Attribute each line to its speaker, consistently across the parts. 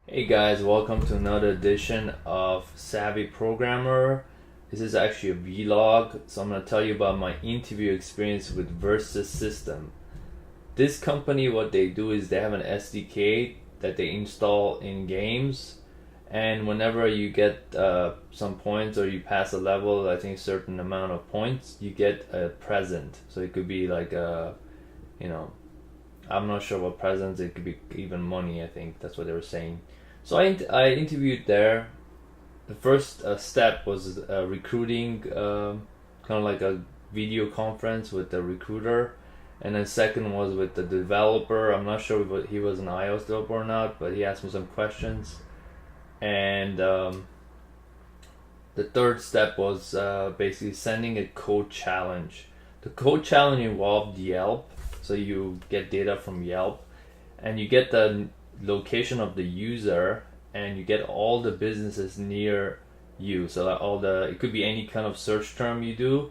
Speaker 1: Hey guys, welcome to another edition of Savvy Programmer. This is actually a vlog, so I'm going to tell you about my interview experience with Versus System. This company, what they do is they have an SDK that they install in games, and whenever you get some points or you pass a level, I think a certain amount of points, you get a present. So it could be like you know, I'm not sure what presents. It could be even money. I think that's what they were saying. So I interviewed there. The first step was recruiting, kind of like a video conference with the recruiter, and then second was with the developer. I'm not sure if he was an iOS developer or not, but he asked me some questions, and the third step was basically sending a code challenge. The code challenge involved Yelp, so you get data from Yelp, and you get the location of the user, and you get all the businesses near you. So like it could be any kind of search term you do,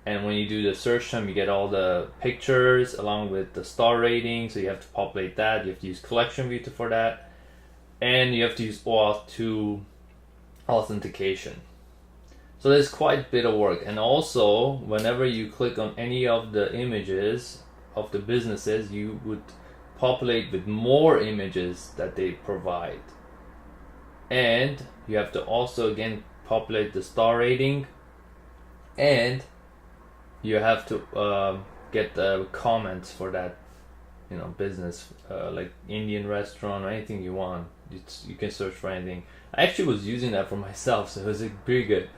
Speaker 1: and when you do the search term, you get all the pictures along with the star rating. So you have to populate that. You have to use collection view for that, and you have to use OAuth 2 authentication. So there's quite a bit of work. And also, whenever you click on any of the images of the businesses, you would populate with more images that they provide. And you have to also again populate the star rating, and you have to get the comments for that business, like Indian restaurant or anything you want. You can search for anything. I actually was using that for myself, so it was pretty good.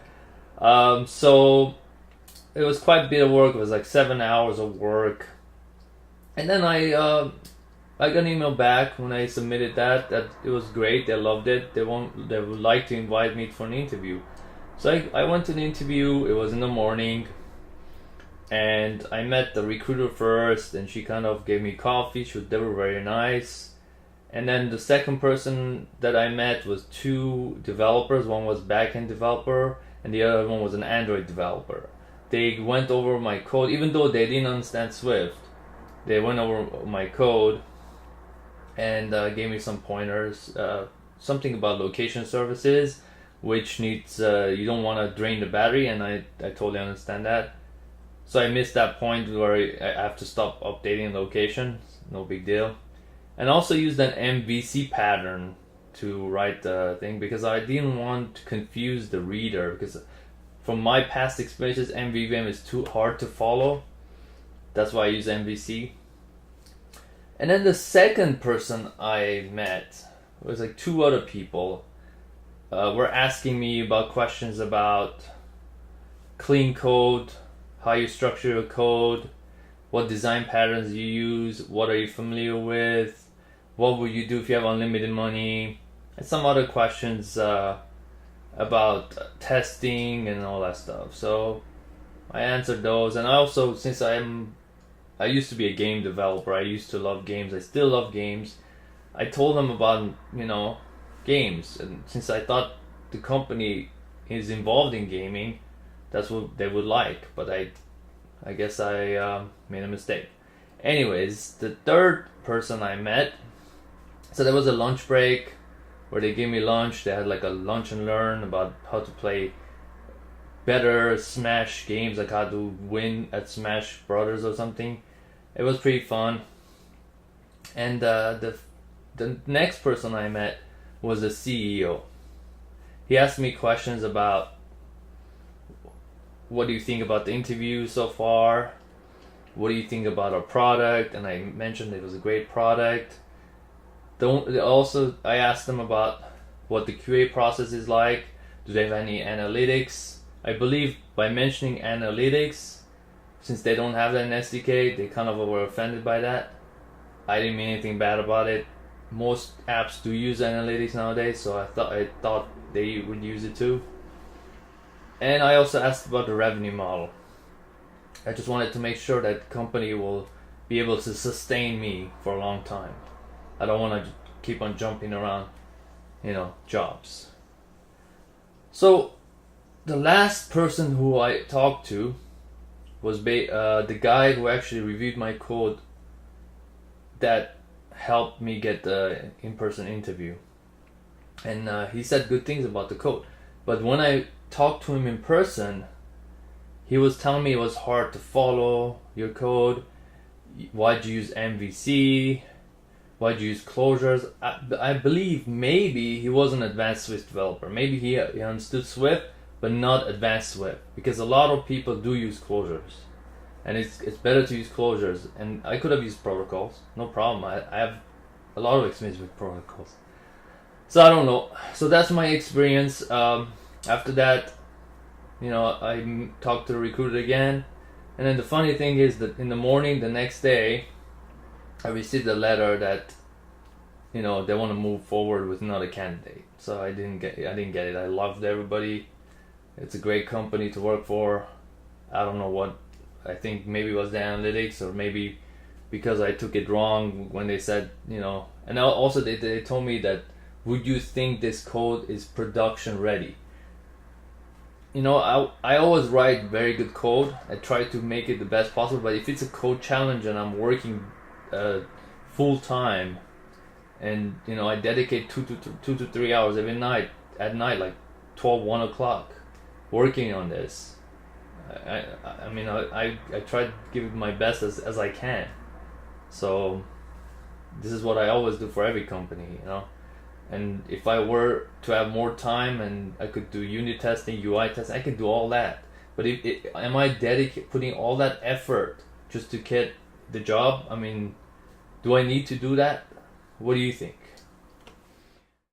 Speaker 1: So it was quite a bit of work. It was like 7 hours of work, and then I got an email back when I submitted that it was great. They loved it. They would like to invite me for an interview. So I went to the interview. It was in the morning, and I met the recruiter first, and she kind of gave me coffee. They were very nice. And then the second person that I met was two developers. One was backend developer, and the other one was an Android developer. They went over my code, even though they didn't understand Swift. They went over my code and gave me some pointers. Something about location services, which needs you don't want to drain the battery, and I totally understand that. So I missed that point where I have to stop updating location. No big deal. And also used an MVC pattern to write the thing because I didn't want to confuse the reader, because from my past experiences, MVVM is too hard to follow. That's why I use MVC. And then the second person I met was like two other people were asking me about questions about clean code, how you structure your code, what design patterns you use, what are you familiar with, what would you do if you have unlimited money, and some other questions about testing and all that stuff. So I answered those, and I also, since I used to be a game developer, I used to love games, I still love games, I told them about games, and since I thought the company is involved in gaming, that's what they would like, but I guess I made a mistake. Anyways, the third person I met, so there was a lunch break where they gave me lunch. They had like a lunch and learn about how to play better Smash games, like how to win at Smash Brothers or something. It was pretty fun. And the next person I met was the CEO. He asked me questions about, what do you think about the interview so far? What do you think about our product? And I mentioned it was a great product. Also, I asked them about what the QA process is like. Do they have any analytics? I believe by mentioning analytics, since they don't have that in SDK, they kind of were offended by that. I didn't mean anything bad about it. Most apps do use analytics nowadays, so I thought they would use it too. And I also asked about the revenue model. I just wanted to make sure that the company will be able to sustain me for a long time. I don't want to keep on jumping around, jobs. So the last person who I talked to was the guy who actually reviewed my code that helped me get the in-person interview. and he said good things about the code. But when I talked to him in person, he was telling me it was hard to follow your code. Why'd you use MVC? Why'd you use closures? I believe maybe he was an advanced Swift developer. Maybe he understood Swift, but not advanced Swift, because a lot of people do use closures, and it's better to use closures. And I could have used protocols, no problem. I have a lot of experience with protocols. So I don't know. So that's my experience. After that, I talked to the recruiter again, and then the funny thing is that in the morning the next day, I received a letter that, they want to move forward with another candidate. So I didn't get it. I loved everybody. It's a great company to work for. I don't know what. I think maybe it was the analytics, or maybe because I took it wrong when they said, And also they told me that, would you think this code is production ready? I always write very good code. I try to make it the best possible. But if it's a code challenge and I'm working full time, and I dedicate 2 to 3 hours every night at night, like 1 o'clock, working on this. I try to give it my best as I can. So this is what I always do for every company, And if I were to have more time and I could do unit testing, UI testing, I could do all that. But am I putting all that effort just to get the job? Do I need to do that? What do you think?